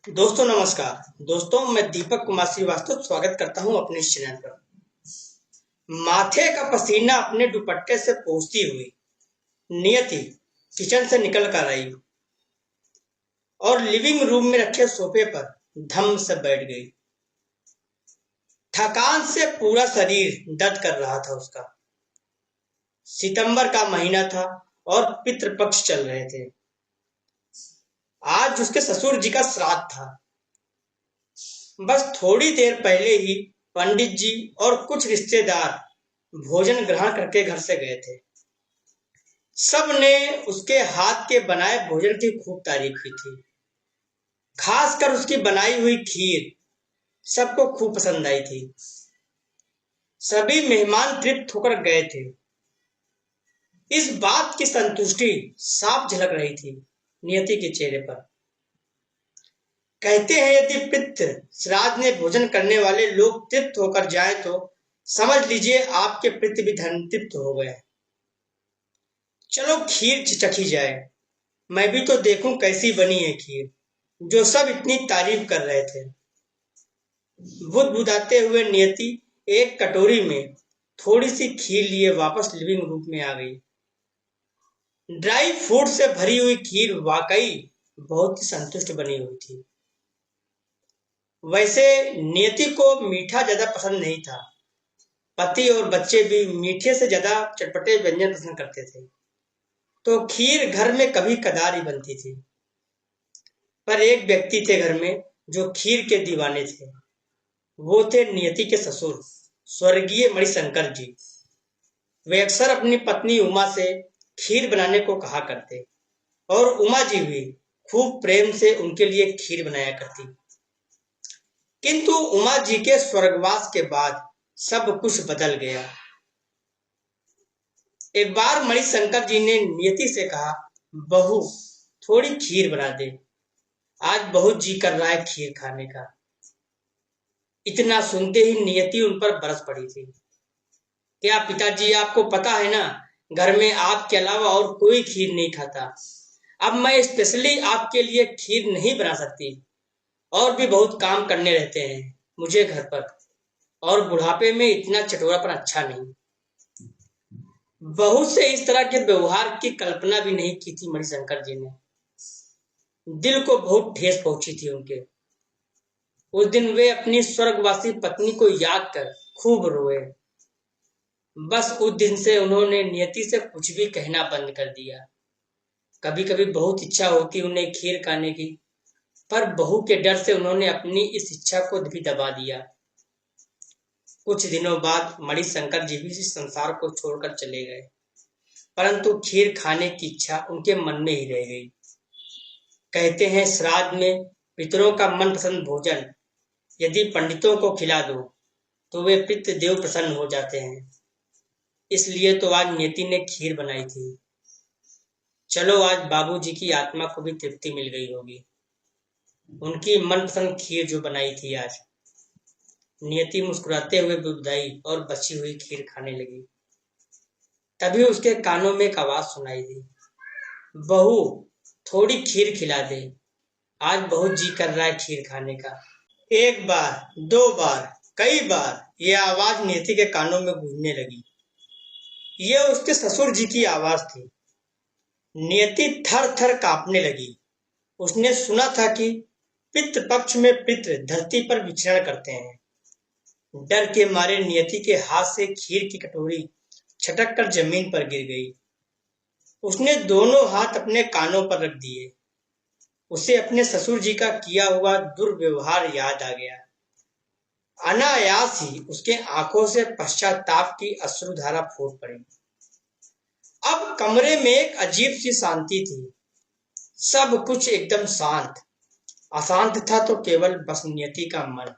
दोस्तों नमस्कार। दोस्तों मैं दीपक कुमार श्रीवास्तव स्वागत करता हूं अपने इस चैनल पर। माथे का पसीना अपने दुपट्टे से पोंछती हुई नियति किचन से निकल कर आई और लिविंग रूम में रखे सोफे पर धम से बैठ गई। थकान से पूरा शरीर दर्द कर रहा था उसका। सितंबर का महीना था और पितृपक्ष चल रहे थे। आज उसके ससुर जी का श्राद्ध था। बस थोड़ी देर पहले ही पंडित जी और कुछ रिश्तेदार भोजन ग्रहण करके घर से गए थे। सब ने उसके हाथ के बनाए भोजन की खूब तारीफ की थी। खासकर उसकी बनाई हुई खीर सबको खूब पसंद आई थी। सभी मेहमान तृप्त होकर गए थे। इस बात की संतुष्टि साफ झलक रही थी नियति के चेहरे पर। कहते हैं यदि पितृ श्राद्ध में भोजन करने वाले लोग तृप्त होकर जाए तो समझ लीजिए आपके पितृ भी धन तृप्त हो गए। चलो खीर चखी जाए, मैं भी तो देखूं कैसी बनी है खीर, जो सब इतनी तारीफ कर रहे थे। बुदबुदाते हुए नियति एक कटोरी में थोड़ी सी खीर लिए वापस लिविंग रूम में आ गई। ड्राई फ्रूट से भरी हुई खीर वाकई बहुत ही संतुष्ट बनी हुई थी। वैसे नियति को मीठा ज्यादा पसंद नहीं था। पति और बच्चे भी मीठे से ज्यादा चटपटे व्यंजन पसंद करते थे, तो खीर घर में कभी कदार ही बनती थी। पर एक व्यक्ति थे घर में जो खीर के दीवाने थे। वो थे नियति के ससुर स्वर्गीय मणिशंकर जी। वे अक्सर अपनी पत्नी उमा से खीर बनाने को कहा करते और उमा जी भी खूब प्रेम से उनके लिए खीर बनाया करती। किंतु उमा जी के स्वर्गवास के बाद सब कुछ बदल गया। एक बार मणिशंकर जी ने नियति से कहा, बहू थोड़ी खीर बना दे, आज बहुत जी कर रहा है खीर खाने का। इतना सुनते ही नियति उन पर बरस पड़ी थी। क्या पिताजी, आपको पता है ना, घर में आपके अलावा और कोई खीर नहीं खाता। अब मैं स्पेशली आपके लिए खीर नहीं बना सकती। और भी बहुत काम करने रहते हैं मुझे घर पर, और बुढ़ापे में इतना चटोरापन अच्छा नहीं। बहू से इस तरह के व्यवहार की कल्पना भी नहीं की थी मणिशंकर जी ने। दिल को बहुत ठेस पहुंची थी उनके। उस दिन वे अपनी स्वर्गवासी पत्नी को याद कर खूब रोए। बस उस दिन से उन्होंने नियति से कुछ भी कहना बंद कर दिया। कभी कभी बहुत इच्छा होती उन्हें खीर खाने की, पर बहू के डर से उन्होंने अपनी इस इच्छा को भी दबा दिया। कुछ दिनों बाद मणिशंकर जी भी इस संसार को छोड़कर चले गए, परंतु खीर खाने की इच्छा उनके मन में ही रह गई। कहते हैं श्राद्ध में पितरों का मनपसंद भोजन यदि पंडितों को खिला दो तो वे पितृदेव प्रसन्न हो जाते हैं। इसलिए तो आज नियति ने खीर बनाई थी। चलो आज बाबूजी की आत्मा को भी तृप्ति मिल गई होगी। उनकी मनपसंद खीर जो बनाई थी आज। नियति मुस्कुराते हुए बुदबुदाई और बची हुई खीर खाने लगी। तभी उसके कानों में एक आवाज सुनाई दी, बहू थोड़ी खीर खिला दे, आज बहुत जी कर रहा है खीर खाने का। एक बार, दो बार, कई बार यह आवाज नियति के कानों में गूंजने लगी। यह उसके ससुर जी की आवाज थी। नियति थर थर कांपने लगी। उसने सुना था कि पितृ पक्ष में पितृ धरती पर विचरण करते हैं। डर के मारे नियति के हाथ से खीर की कटोरी छटक कर जमीन पर गिर गई। उसने दोनों हाथ अपने कानों पर रख दिए। उसे अपने ससुर जी का किया हुआ दुर्व्यवहार याद आ गया। अनायास ही उसके आंखों से पश्चाताप की अश्रुधारा फूट पड़ी। अब कमरे में एक अजीब सी शांति थी। सब कुछ एकदम शांत। अशांत था तो केवल बस नियति का मन।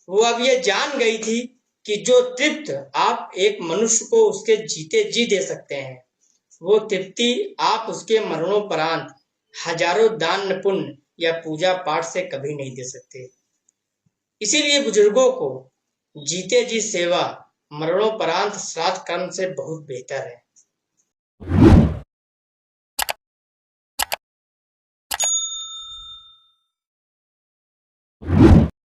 वो अब ये जान गई थी कि जो तृप्त आप एक मनुष्य को उसके जीते जी दे सकते हैं, वो तृप्ति आप उसके मरणोपरांत हजारों दान पुण्य या पूजा पाठ से कभी नहीं दे सकते। इसीलिए बुजुर्गों को जीते जी सेवा मरणोपरांत श्राद्ध कर्म से बहुत बेहतर है।